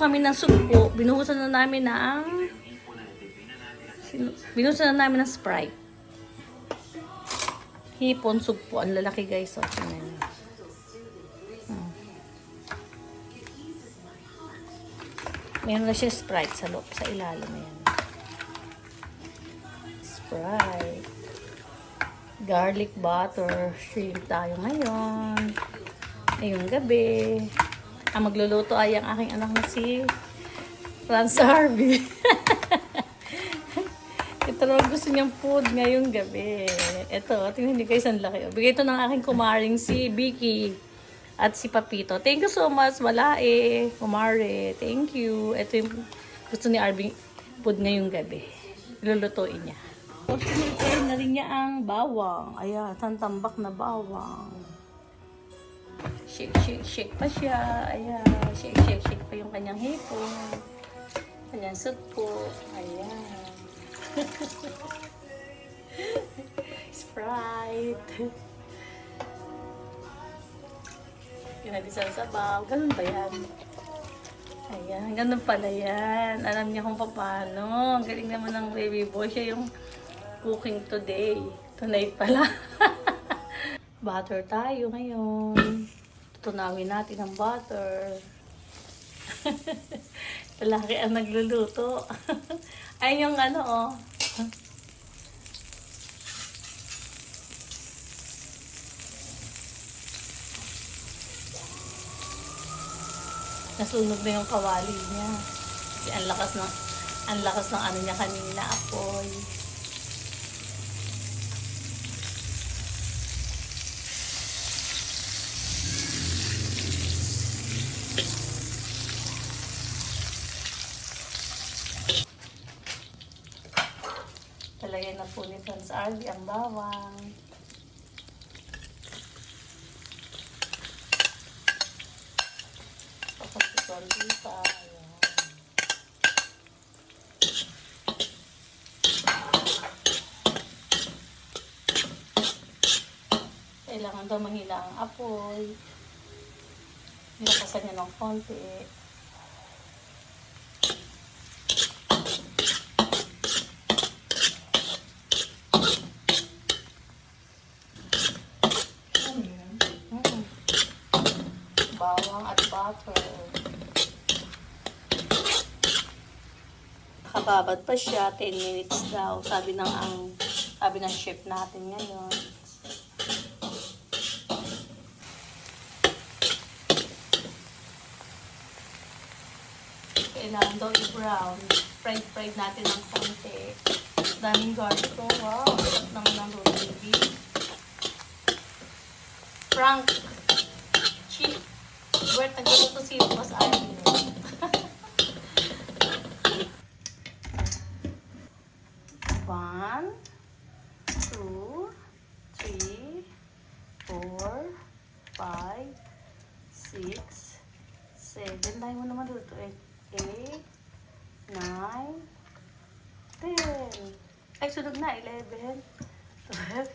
kami ng sugpo, binuhusan na namin ng Sprite. Hipon, sugpo. Ang lalaki guys. So, meron na siya Sprite sa loob, sa ilalim na yan. Sprite. Garlic butter. Shrimp tayo ngayon. Ngayong gabi. Ang magluluto ay ang aking anak na si Franz Harvey. Ito naman gusto niyang food ngayong gabi. Ito, tingnan niyo guys, ang laki. Bigay ito ng aking kumaring si Vicky at si Papito. Thank you so much, Malae, kumare. Thank you. Ito yung gusto ni Arvin food ngayong gabi. Lulutuin niya. Sinilkain na rin niya ang bawang. Ayan, tantambak na bawang. Shake, shake, shake pa siya. Ayan, shake, shake, shake pa yung kanyang hipon. Kanyang sugpo. Ayan. Sprite. Pinalisan sa baw. Ganun ba yan? Ayan, ganun pala yan. Alam niya kung paano. Ang galing naman ng baby boy. Siya yung cooking today. Tonight pala. Butter tayo ngayon. Tunawin natin ang butter. Lalaki ang nagluluto. Ay yung ano oh. Nasunog na yung kawali niya. Kasi ang lakas ng ano niya kanina, apoy. Talagay na po ni Franz Harvey ang bawang. Papagpipon dito. Ayan. Kailangan daw mahila ang apoy. Nilakasan niya ng konti eh. Bawang at butter. Nakababad pa siya, 10 minutes daw. Sabi ng chef natin ngayon. Kailangan daw i-brown. Fried natin ng konti. Daming garlic to. Wow, sarap naman ng roast beef. Frank. Cheap. Where nagluto si Boss Arvin. 1, 2, 3, 4, 5, 6, 7. Dahil mo naman dito. 8, 9, 10. Ay, sunod na. 11, 12,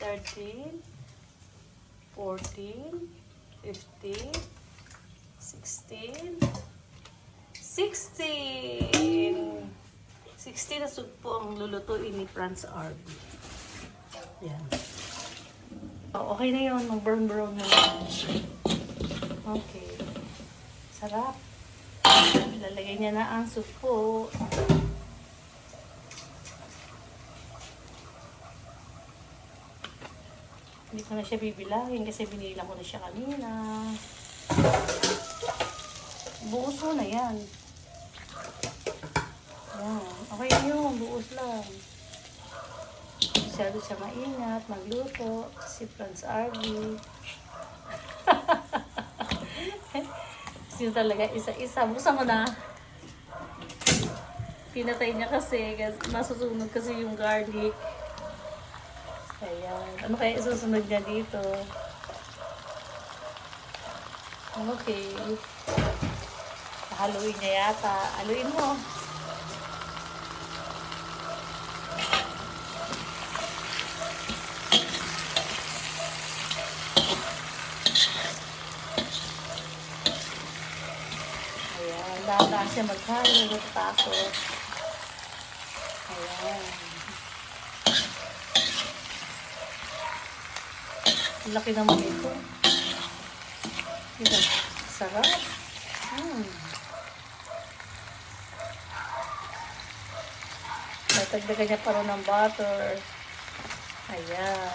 13, 14, 15, 16, 16 na sugpo ang lulutuin ni Franz Harvey. Yan. Oh, okay na yun. Mag-brown na yun. Okay. Sarap. Lalagay niya na ang sugpo. Hindi ko na siya bibilangin kasi binilang ko na siya kanina. Buos mo na yan. Yan. Okay yun. Buos lang. Masyado siya maingat. Magluto. Si Franz Harvey. Kasi talaga isa-isa. Busa mo na. Pinatay niya kasi. Masusunod kasi yung garlic. Ayan. Ano kaya isusunod niya dito? Okay. Haluin niya yata. Haluin mo. siya maghalo, tapos. Ayan. Laki naman ito. Ito, sarap. Natagdagan niya pa rin ng butter. Ayan.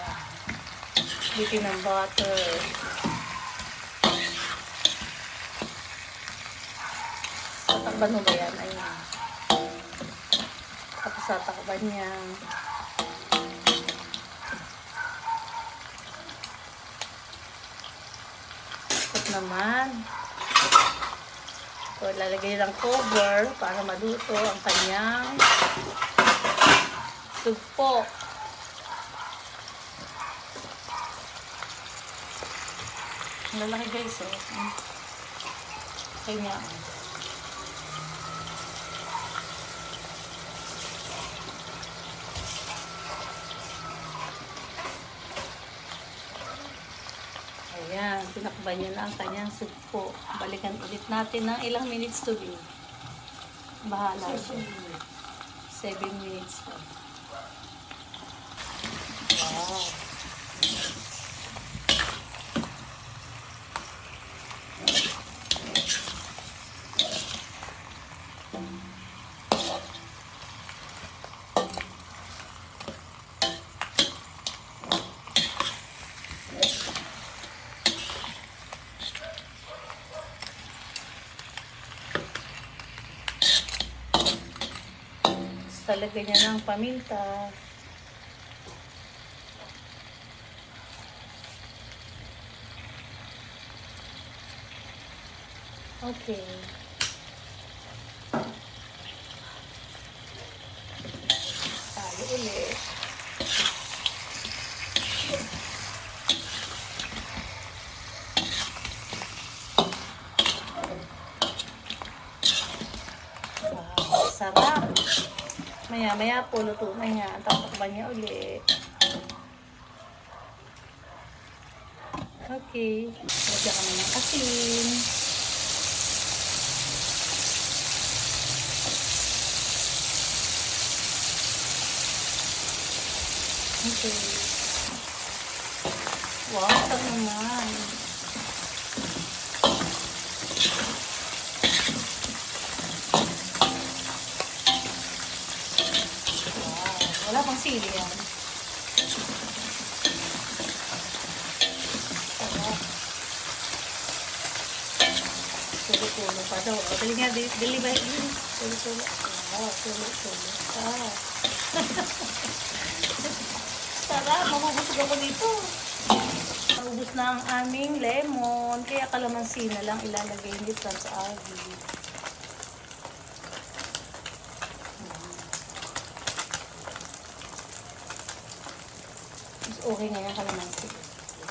Bitin ng butter. Tatakban mo ba yan? Ayan. Tapos tatakban niya. Tapos naman. So, lalagay ng cover para maluto ang kanyang sugpo. Ang lalaki guys, oh. Kanya. Ayan, tinakban niya na ang kanyang sugpo. Balikan ulit natin ng ilang minutes to be. Bahala siya. 7 minutes pa. Wow. Talagyan niya ng paminta. Okay. Tayo ulit. Wow, sarap. Maya-maya po, luto na niya. Tatakban niya ulit. Okay. Lagyan kami ng asin. Okay. Wow, sarap naman. Wala pang sili yan. Sarap. Tulo-tulo pa daw. O, dali nga, dali ba yun? Tulo-tulo. Wow, tulo-tulo pa. Sarap, mabubusog ako dito. Naubos na ang aming lemon. Kaya kalamansi na lang ilalagay ni Franz Arby. Okay nga yung kalamansi.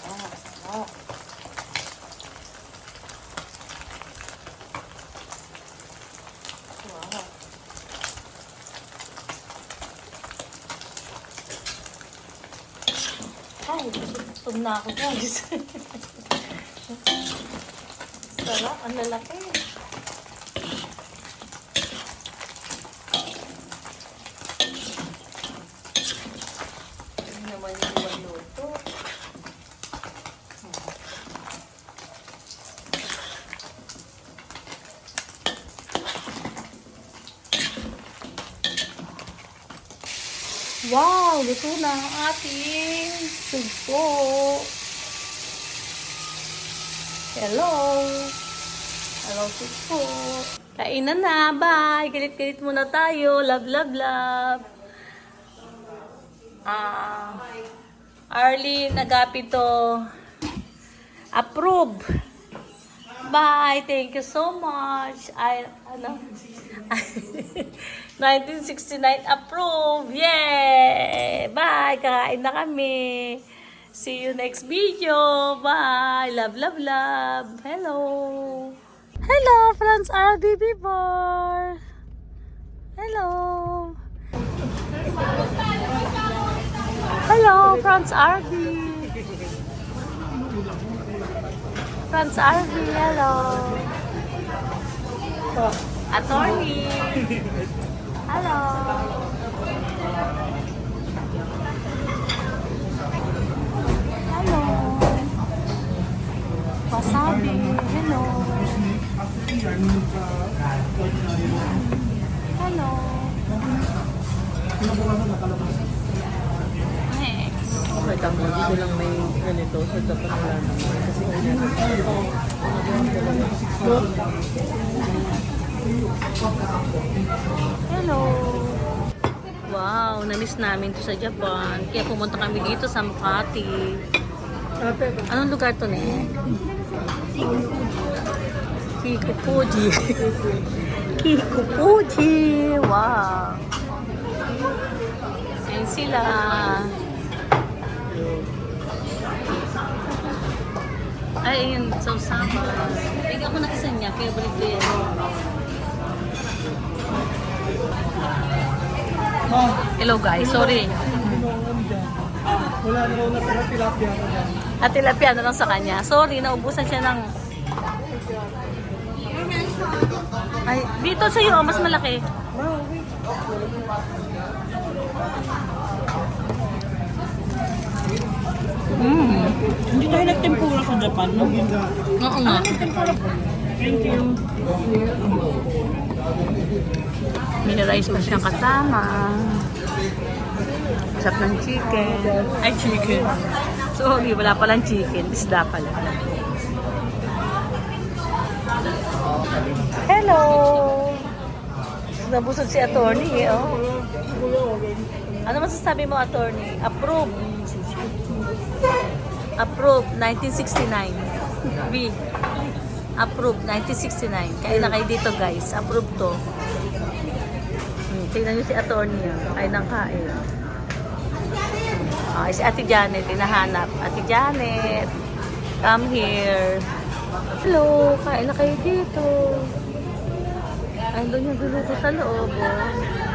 Ah, sarap. Wow. Ay, gutom na ako guys. Sarap, ang lalaki. Ano naman yung magluto? Wow, luto na ang ating sugpo. Hello. Hello, sugpo. Kainan na. Bye. Galit-galit muna tayo. Love, love, love. Arlene Agapito. Approve. Bye. Thank you so much. 1969 approve. Yay! Bye. Kakain na kami. See you next video. Bye. Love, love, love. Hello. Hello, Franz Arby Bibor. Hello. Hello, Franz Arby. Franz Arby, hello. Attorney! Hello! Hello! Wasabi! Hello! Hello! Next! Okay, tama. Dito lang may ganito. So, dapat wala naman. Kasi Hello! Wow! Na-miss namin to sa Japan. Kaya pumunta kami dito sa Makati. Anong lugar to, ne? Kikupuji. Kikupuji! Wow! Ayan sila. Ay, ayun. So, sama. Bigyan ko na isa niya. Favorite ko yan. Hello guys, sorry. wala na raw na sa tilapia. At tilapia na lang sa kanya. Sorry, naubusan siya ng... Ay, dito sa'yo, mas malaki. Hindi tayo nagtempura sa Japan, no? Oo nga. Thank you. May rice pa siyang kasama. Sarap ng chicken. Ay, chicken. Sorry, wala palang chicken. Isda pala. Hello! Nabusog si attorney, eh, oh. Ano masasabi mo, attorney? Approve. Approve, 1969. B. Approve, 1969. Kain na kayo dito, guys. Approve to. Tingnan nyo si attorney. Kain ng kain. Okay, si Ate Janet, hinahanap. Ate Janet, come here. Hello, kain na kayo dito. Andun yung duluto sa loob, oh.